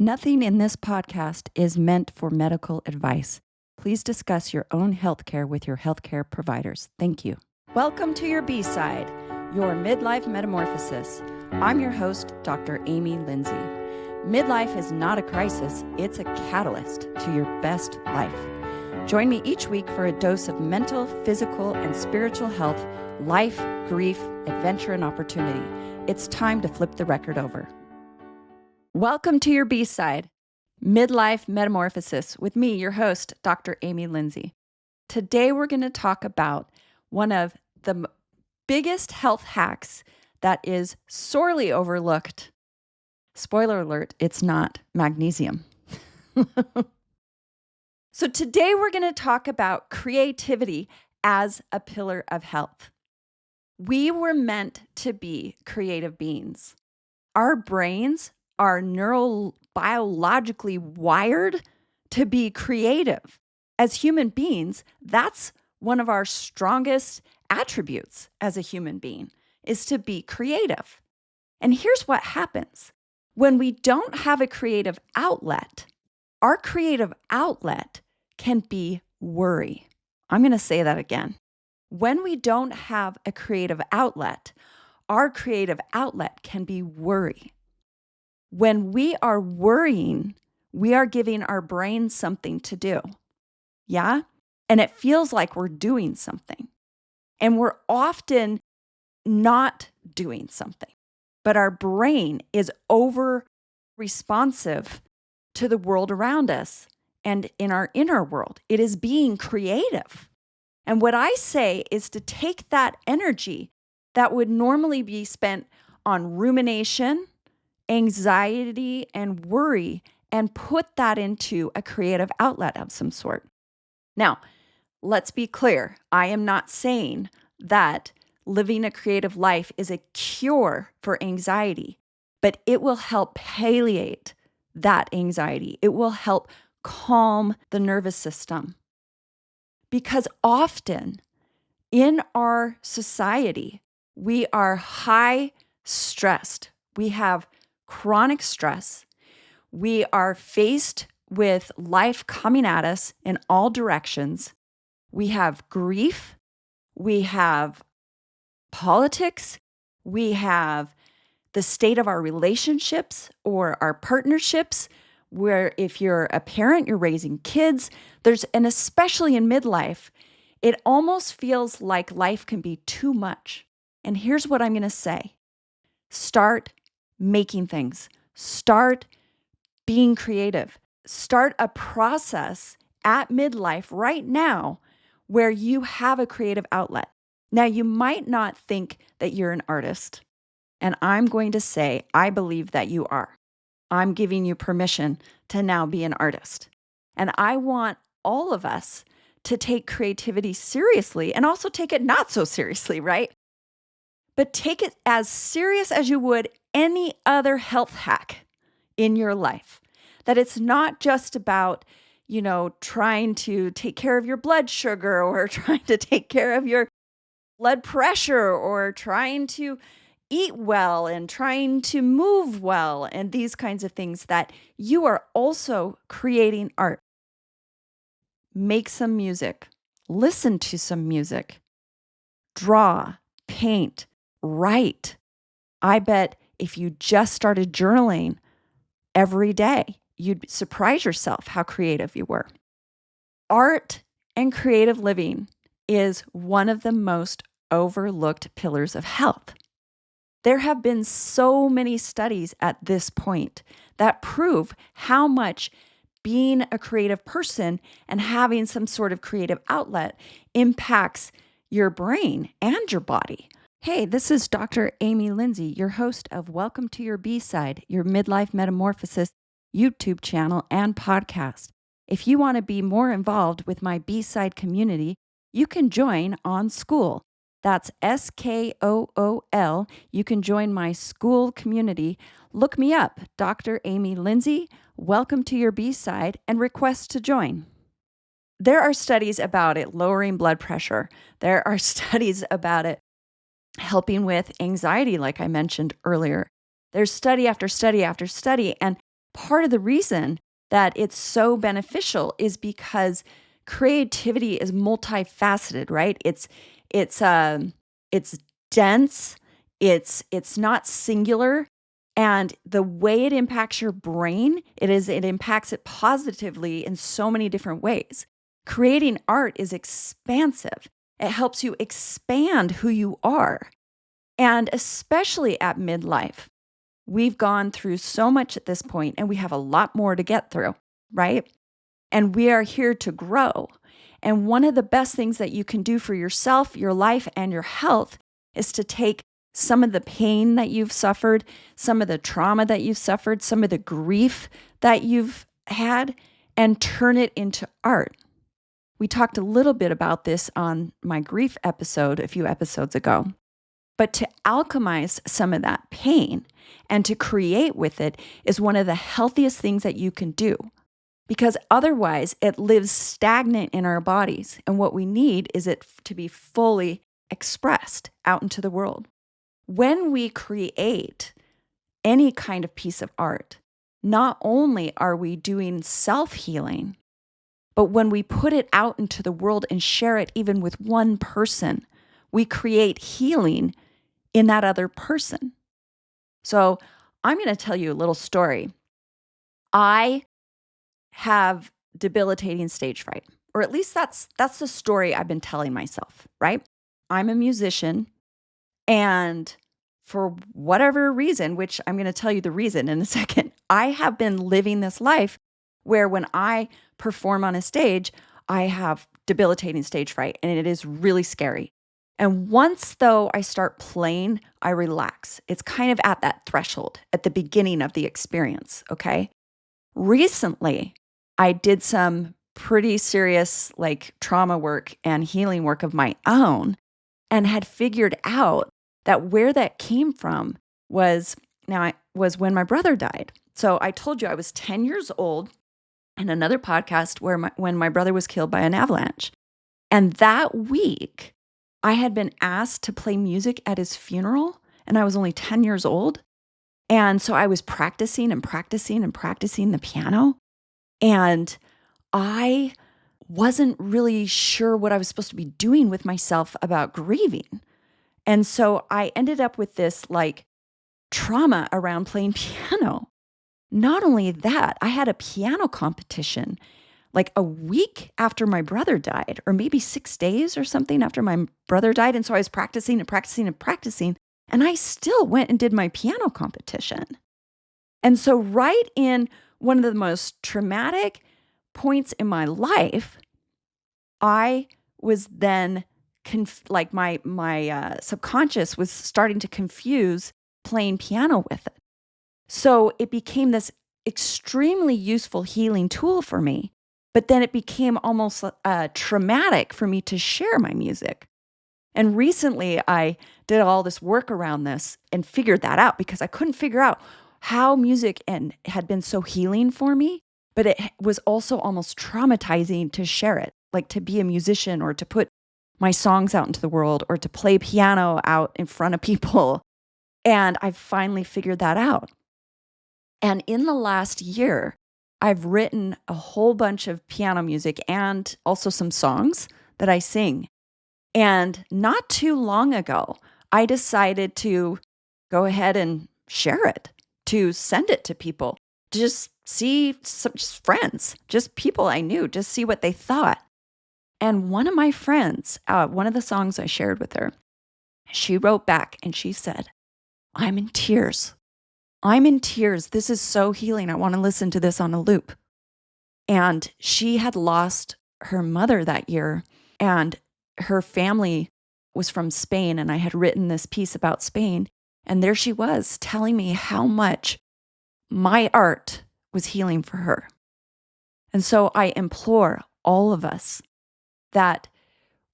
Nothing in this podcast is meant for medical advice. Please discuss your own healthcare with your healthcare providers. Thank you. Welcome to your B-side, your midlife metamorphosis. I'm your host, Dr. Amy Lindsey. Midlife is not a crisis, it's a catalyst to your best life. Join me each week for a dose of mental, physical, and spiritual health, life, grief, adventure, and opportunity. It's time to flip the record over. Welcome to your B-side, Midlife Metamorphosis, with me, your host, Dr. Amy Lindsey. Today, we're going to talk about one of the biggest health hacks that is sorely overlooked. Spoiler alert, it's not magnesium. So today, we're going to talk about creativity as a pillar of health. We were meant to be creative beings. Our brains are neurobiologically wired to be creative. As human beings, that's one of our strongest attributes as a human being, is to be creative. And here's what happens. When we don't have a creative outlet, our creative outlet can be worry. I'm going to say that again. When we don't have a creative outlet, our creative outlet can be worry. When we are worrying, we are giving our brain something to do. Yeah? And it feels like we're doing something. And we're often not doing something. But our brain is over responsive to the world around us and in our inner world. It is being creative. And what I say is to take that energy that would normally be spent on rumination, anxiety, and worry, and put that into a creative outlet of some sort. Now, let's be clear. I am not saying that living a creative life is a cure for anxiety, but it will help palliate that anxiety. It will help calm the nervous system. Because often in our society, we are high stressed. We have chronic stress. We are faced with life coming at us in all directions. We have grief. We have politics. We have the state of our relationships or our partnerships, where if you're a parent, you're raising kids, and especially in midlife, it almost feels like life can be too much. And here's what I'm going to say. Start making things. Start being creative. Start a process at midlife right now where you have a creative outlet. Now, you might not think that you're an artist, and I'm going to say I believe that you are. I'm giving you permission to now be an artist. And I want all of us to take creativity seriously and also take it not so seriously, right? But take it as serious as you would any other health hack in your life. That it's not just about, trying to take care of your blood sugar or trying to take care of your blood pressure or trying to eat well and trying to move well and these kinds of things, that you are also creating art. Make some music. Listen to some music. Draw, paint, write. I bet if you just started journaling every day, you'd surprise yourself how creative you were. Art and creative living is one of the most overlooked pillars of health. There have been so many studies at this point that prove how much being a creative person and having some sort of creative outlet impacts your brain and your body. Hey, this is Dr. Amy Lindsey, your host of Welcome to Your B-Side, your Midlife Metamorphosis YouTube channel and podcast. If you want to be more involved with my B-Side community, you can join on School. That's SKOOL. You can join my school community. Look me up, Dr. Amy Lindsey, Welcome to Your B-Side, and request to join. There are studies about it lowering blood pressure. There are studies about it helping with anxiety, like I mentioned earlier. There's study after study after study, and Part of the reason that it's so beneficial is because creativity is multifaceted, right? It's dense, it's not singular, and the way it impacts your brain, it impacts it positively in so many different ways. Creating art is expansive. It helps you expand who you are. And especially at midlife, we've gone through so much at this point and we have a lot more to get through, right? And we are here to grow. And one of the best things that you can do for yourself, your life, and your health is to take some of the pain that you've suffered, some of the trauma that you've suffered, some of the grief that you've had, and turn it into art. We talked a little bit about this on my grief episode a few episodes ago. But to alchemize some of that pain and to create with it is one of the healthiest things that you can do, because otherwise it lives stagnant in our bodies. And what we need is it to be fully expressed out into the world. When we create any kind of piece of art, not only are we doing self-healing, but when we put it out into the world and share it even with one person, we create healing in that other person. So I'm going to tell you a little story. I have debilitating stage fright, or at least that's the story I've been telling myself, right? I'm a musician, and for whatever reason, which I'm going to tell you the reason in a second, I have been living this life where when I perform on a stage, I have debilitating stage fright, and it is really scary. And once, though, I start playing, I relax. It's kind of at that threshold at the beginning of the experience, okay? Recently, I did some pretty serious trauma work and healing work of my own and had figured out that where that came from was when my brother died. So I told you I was 10 years old in another podcast when my brother was killed by an avalanche. And that week, I had been asked to play music at his funeral, and I was only 10 years old. And so I was practicing and practicing and practicing the piano. And I wasn't really sure what I was supposed to be doing with myself about grieving. And so I ended up with this trauma around playing piano. Not only that, I had a piano competition a week after my brother died, or maybe 6 days or something after my brother died. And so I was practicing and practicing and practicing, and I still went and did my piano competition. And so right in one of the most traumatic points in my life, I was then my subconscious was starting to confuse playing piano with it. So it became this extremely useful healing tool for me. But then it became almost traumatic for me to share my music. And recently I did all this work around this and figured that out, because I couldn't figure out how music had been so healing for me, but it was also almost traumatizing to share it, to be a musician or to put my songs out into the world or to play piano out in front of people. And I finally figured that out. And in the last year, I've written a whole bunch of piano music and also some songs that I sing. And not too long ago, I decided to go ahead and share it, to send it to people, to just see just friends, just people I knew, just see what they thought. And one of my friends, one of the songs I shared with her, she wrote back and she said, "I'm in tears. I'm in tears. This is so healing. I want to listen to this on a loop." And she had lost her mother that year, and her family was from Spain, and I had written this piece about Spain. And there she was telling me how much my art was healing for her. And so I implore all of us that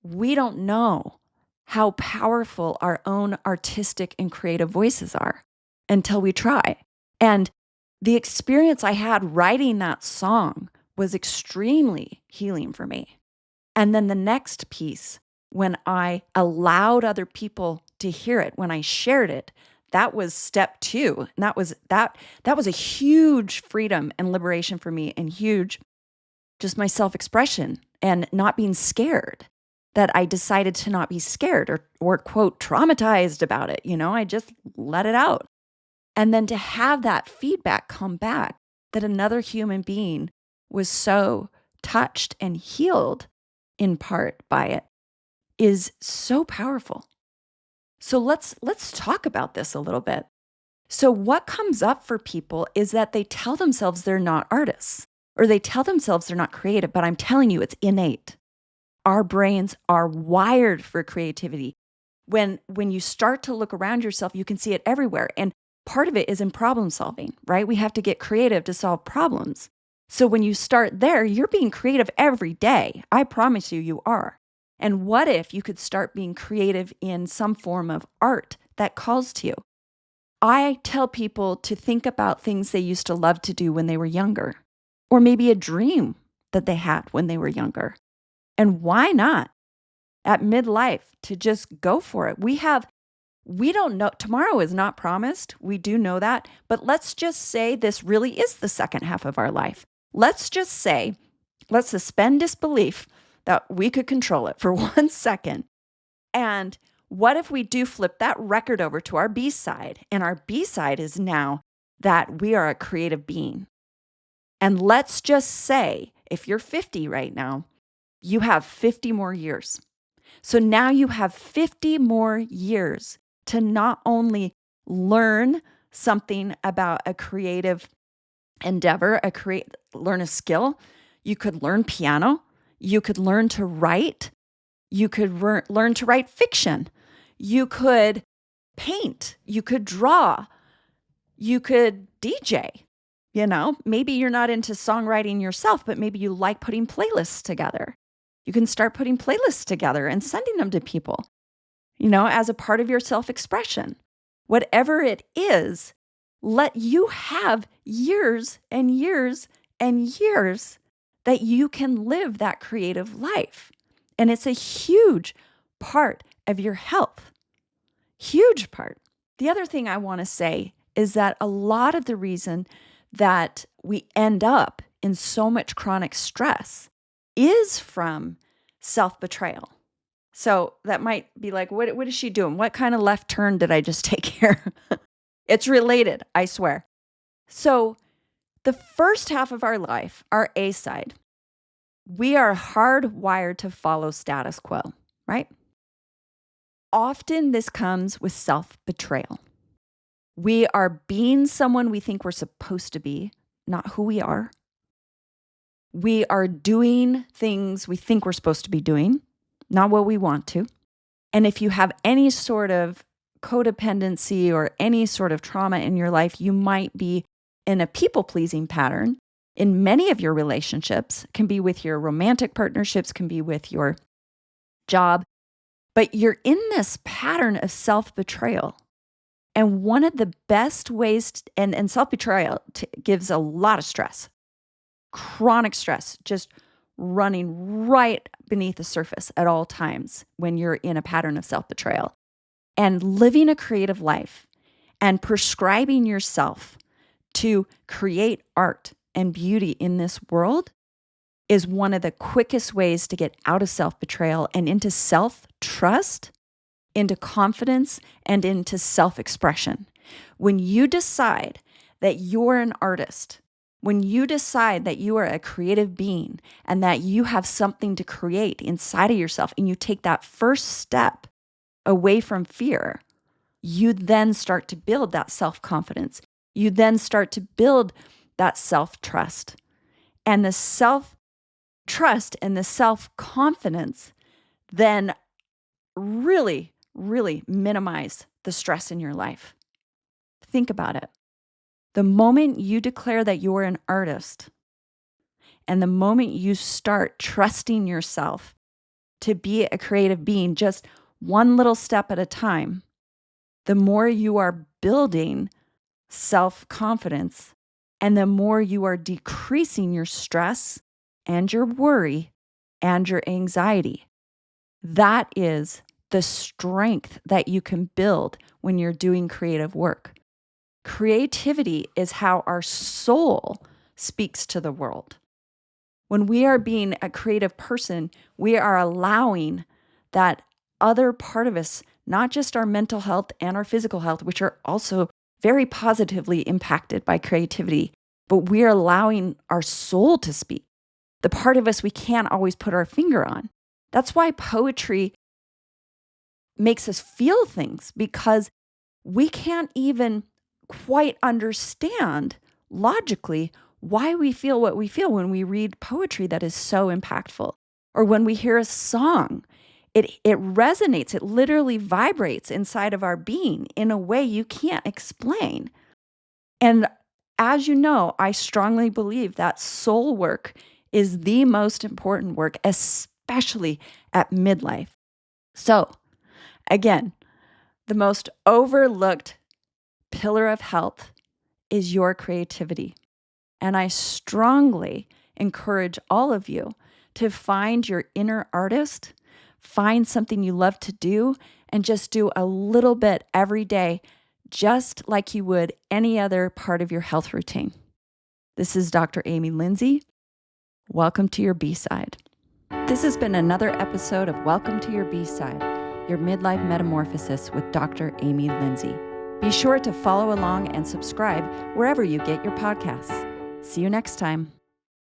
we don't know how powerful our own artistic and creative voices are until we try. And the experience I had writing that song was extremely healing for me. And then the next piece, when I allowed other people to hear it, when I shared it, that was step 2. And that was a huge freedom and liberation for me, and huge just my self-expression and not being scared, that I decided to not be scared or quote traumatized about it. I just let it out. And then to have that feedback come back that another human being was so touched and healed in part by it is so powerful. So let's talk about this a little bit. So what comes up for people is that they tell themselves they're not artists, or they tell themselves they're not creative, but I'm telling you, it's innate. Our brains are wired for creativity. When you start to look around yourself, you can see it everywhere. And part of it is in problem solving, right? We have to get creative to solve problems. So when you start there, you're being creative every day. I promise you, you are. And what if you could start being creative in some form of art that calls to you? I tell people to think about things they used to love to do when they were younger, or maybe a dream that they had when they were younger. And why not at midlife to just go for it? We don't know, tomorrow is not promised. We do know that, but let's just say this really is the second half of our life. Let's just say, let's suspend disbelief that we could control it for 1 second. And what if we do flip that record over to our B side? And our B side is now that we are a creative being. And let's just say, if you're 50 right now, you have 50 more years. So now you have 50 more years to not only learn something about a creative endeavor, learn a skill. You could learn piano. You could learn to write. You could learn to write fiction. You could paint. You could draw. You could DJ. Maybe you're not into songwriting yourself, but maybe you like putting playlists together. You can start putting playlists together and sending them to people, as a part of your self-expression. Whatever it is, let you have years and years and years that you can live that creative life. And it's a huge part of your health. Huge part. The other thing I want to say is that a lot of the reason that we end up in so much chronic stress is from self-betrayal. So that might be like, what is she doing? What kind of left turn did I just take here? It's related, I swear. So the first half of our life, our A side, we are hardwired to follow status quo, right? Often this comes with self-betrayal. We are being someone we think we're supposed to be, not who we are. We are doing things we think we're supposed to be doing, not what we want to. And if you have any sort of codependency or any sort of trauma in your life, you might be in a people-pleasing pattern in many of your relationships. Can be with your romantic partnerships, can be with your job. But you're in this pattern of self-betrayal. And one of the best ways, and self-betrayal gives a lot of stress, chronic stress, just running right beneath the surface at all times when you're in a pattern of self-betrayal. And living a creative life and prescribing yourself to create art and beauty in this world is one of the quickest ways to get out of self-betrayal and into self-trust, into confidence, and into self-expression. When you decide that you're an artist, when you decide that you are a creative being and that you have something to create inside of yourself, and you take that first step away from fear, you then start to build that self-confidence. You then start to build that self-trust. And the self-trust and the self-confidence then really, really minimize the stress in your life. Think about it. The moment you declare that you're an artist, and the moment you start trusting yourself to be a creative being, just one little step at a time, the more you are building self-confidence, and the more you are decreasing your stress and your worry and your anxiety. That is the strength that you can build when you're doing creative work. Creativity is how our soul speaks to the world. When we are being a creative person, we are allowing that other part of us, not just our mental health and our physical health, which are also very positively impacted by creativity, but we are allowing our soul to speak, the part of us we can't always put our finger on. That's why poetry makes us feel things, because we can't even quite understand logically why we feel what we feel when we read poetry that is so impactful, or when we hear a song. It resonates, it literally vibrates inside of our being in a way you can't explain. And as you know, I strongly believe that soul work is the most important work, especially at midlife. So, again, the most overlooked pillar of health is your creativity. And I strongly encourage all of you to find your inner artist, find something you love to do, and just do a little bit every day, just like you would any other part of your health routine. This is Dr. Amy Lindsey. Welcome to your B-Side. This has been another episode of Welcome to your B-Side, your midlife metamorphosis with Dr. Amy Lindsey. Be sure to follow along and subscribe wherever you get your podcasts. See you next time.